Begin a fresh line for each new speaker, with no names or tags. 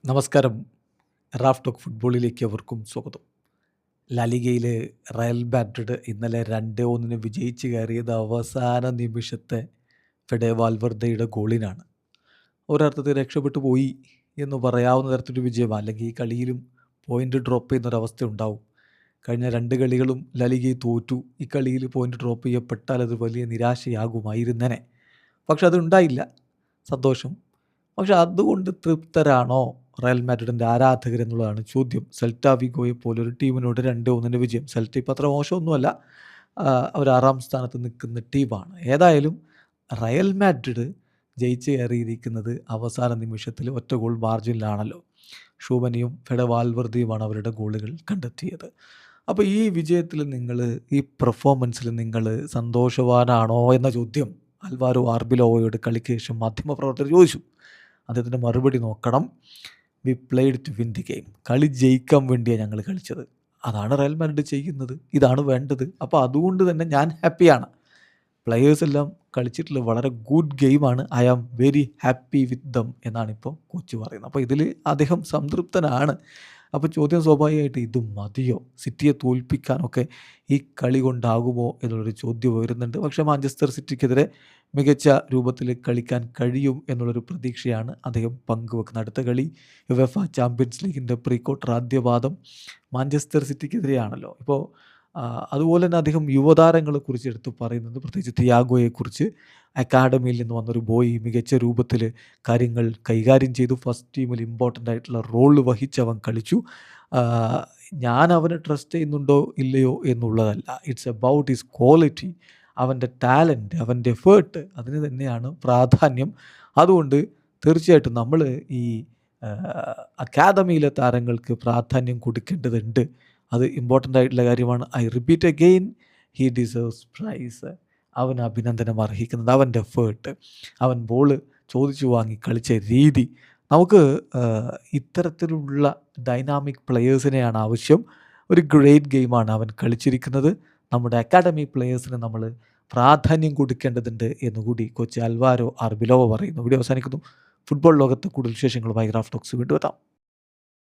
നമസ്കാരം. Raf talk ഫുട്ബോളിലേക്ക് അവർക്കും സ്വാഗതം. ലാലിഗയിൽ റയൽ മാഡ്രിഡ് ഇന്നലെ 2-1 വിജയിച്ച് കയറിയത് അവസാന നിമിഷത്തെ ഫെഡെ വാൽവർദയുടെ ഗോളിനാണ്. ഒരർത്ഥത്തിൽ രക്ഷപ്പെട്ടു പോയി എന്ന് പറയാവുന്ന തരത്തിലൊരു വിജയം. അല്ലെങ്കിൽ ഈ കളിയിലും പോയിൻ്റ് ഡ്രോപ്പ് ചെയ്യുന്നൊരവസ്ഥ ഉണ്ടാവും. കഴിഞ്ഞ 2 കളികളും ലാലിഗയിൽ തോറ്റു. ഈ കളിയിൽ പോയിൻ്റ് ഡ്രോപ്പ് ചെയ്യപ്പെട്ടാൽ അത് വലിയ നിരാശയാകുമായിരുന്നേനെ. പക്ഷെ അതുണ്ടായില്ല. സന്തോഷം. പക്ഷെ അതുകൊണ്ട് തൃപ്തരാണോ റയൽ മാഡ്രിഡിൻ്റെ ആരാധകരെന്നുള്ളതാണ് ചോദ്യം. സെൽറ്റ വിഗോയെ പോലൊരു ടീമിനോട് 2-1 വിജയം. സെൽറ്റ ഇപ്പോൾ അത്ര മോശമൊന്നുമല്ല. അവർ 6ാം സ്ഥാനത്ത് നിൽക്കുന്ന ടീമാണ്. ഏതായാലും റയൽ മാഡ്രിഡ് ജയിച്ച് കയറിയിരിക്കുന്നത് അവസാന നിമിഷത്തിൽ ഒറ്റ ഗോൾ മാർജിനിലാണല്ലോ. ഷൂമനിയും ഫെഡെ വാൽവർദയുമാണ് അവരുടെ ഗോളുകൾ കണ്ടെത്തിയത്. അപ്പോൾ ഈ വിജയത്തിൽ ഈ പെർഫോമൻസിൽ നിങ്ങൾ സന്തോഷവാനാണോ എന്ന ചോദ്യം അൽവാരോ ആർബിലോവയോട് കളിക്ക് ശേഷം മാധ്യമപ്രവർത്തകർ ചോദിച്ചു. അദ്ദേഹത്തിൻ്റെ മറുപടി നോക്കണം. We played to win the game. കളി ജയിക്കാൻ വേണ്ടിയാണ് ഞങ്ങൾ കളിച്ചത്. അതാണ് റയൽ മാഡ്രിഡ് ചെയ്യുന്നത്. ഇതാണ് വേണ്ടത്. അപ്പോൾ അതുകൊണ്ട് തന്നെ ഞാൻ ഹാപ്പിയാണ്. പ്ലെയേഴ്സ് എല്ലാം കളിച്ചിട്ടുള്ള വളരെ ഗുഡ് ഗെയിമാണ്. I am very happy with them എന്നാണ് ഇപ്പോൾ കോച്ച് പറയുന്നത്. അപ്പോൾ ഇതിൽ അദ്ദേഹം സംതൃപ്തനാണ്. അപ്പോൾ ചോദ്യം സ്വാഭാവികമായിട്ട് ഇത് മതിയോ? സിറ്റിയെ തോൽപ്പിക്കാനൊക്കെ ഈ കളി കൊണ്ടാകുമോ എന്നുള്ളൊരു ചോദ്യം വരുന്നുണ്ട്. പക്ഷേ മാഞ്ചസ്റ്റർ സിറ്റിക്കെതിരെ മികച്ച രൂപത്തിൽ കളിക്കാൻ കഴിയും എന്നുള്ളൊരു പ്രതീക്ഷയാണ് അദ്ദേഹം പങ്കുവെക്കുന്നത്. അടുത്ത കളി യുവേഫ ചാമ്പ്യൻസ് ലീഗിൻ്റെ പ്രീ ക്വാർട്ടർ ആദ്യപാദം മാഞ്ചസ്റ്റർ സിറ്റിക്കെതിരെയാണല്ലോ. ഇപ്പോൾ അതുപോലെ തന്നെ അദ്ദേഹം യുവതാരങ്ങളെക്കുറിച്ച് എടുത്ത് പറയുന്നത്, പ്രത്യേകിച്ച് തിയാഗോയെക്കുറിച്ച്. അക്കാഡമിയിൽ നിന്ന് വന്നൊരു ബോയ് മികച്ച രൂപത്തിൽ കാര്യങ്ങൾ കൈകാര്യം ചെയ്തു. ഫസ്റ്റ് ടീമിൽ ഇമ്പോർട്ടൻ്റ് ആയിട്ടുള്ള റോൾ വഹിച്ചവൻ കളിച്ചു. ഞാൻ അവനെ ട്രസ്റ്റ് ചെയ്യുന്നുണ്ടോ ഇല്ലയോ എന്നുള്ളതല്ല. ഇറ്റ്സ് അബൌട്ട് ഹിസ് ക്വാളിറ്റി, അവൻ്റെ ടാലൻറ്റ്, അവൻ്റെ എഫേർട്ട്, അതിന് തന്നെയാണ് പ്രാധാന്യം. അതുകൊണ്ട് തീർച്ചയായിട്ടും നമ്മൾ ഈ അക്കാദമിയിലെ താരങ്ങൾക്ക് പ്രാധാന്യം കൊടുക്കേണ്ടതുണ്ട്. അത് ഇമ്പോർട്ടൻ്റ് ആയിട്ടുള്ള കാര്യമാണ്. I repeat again, he deserves prize. അവന് അഭിനന്ദനം അർഹിക്കുന്നത് അവൻ്റെ എഫേർട്ട്, അവൻ ബോൾ ചോദിച്ചു വാങ്ങി കളിച്ച രീതി. നമുക്ക് ഇത്തരത്തിലുള്ള ഡൈനാമിക് പ്ലെയേഴ്സിനെയാണ് ആവശ്യം. ഒരു ഗ്രേറ്റ് ഗെയിമാണ് അവൻ കളിച്ചിരിക്കുന്നത്. നമ്മുടെ അക്കാഡമി പ്ലെയേഴ്സിന് നമ്മൾ പ്രാധാന്യം കൊടുക്കേണ്ടതുണ്ട് എന്നുകൂടി കോച്ച് അൽവാരോ ആർബിലോവ പറയുന്നു. വീഡിയോ അവസാനിക്കുന്നു. ഫുട്ബോൾ ലോകത്ത് കൂടുതൽ വിശേഷങ്ങളുമായി റാഫ് ടോക്സ് വീണ്ടും എത്താം.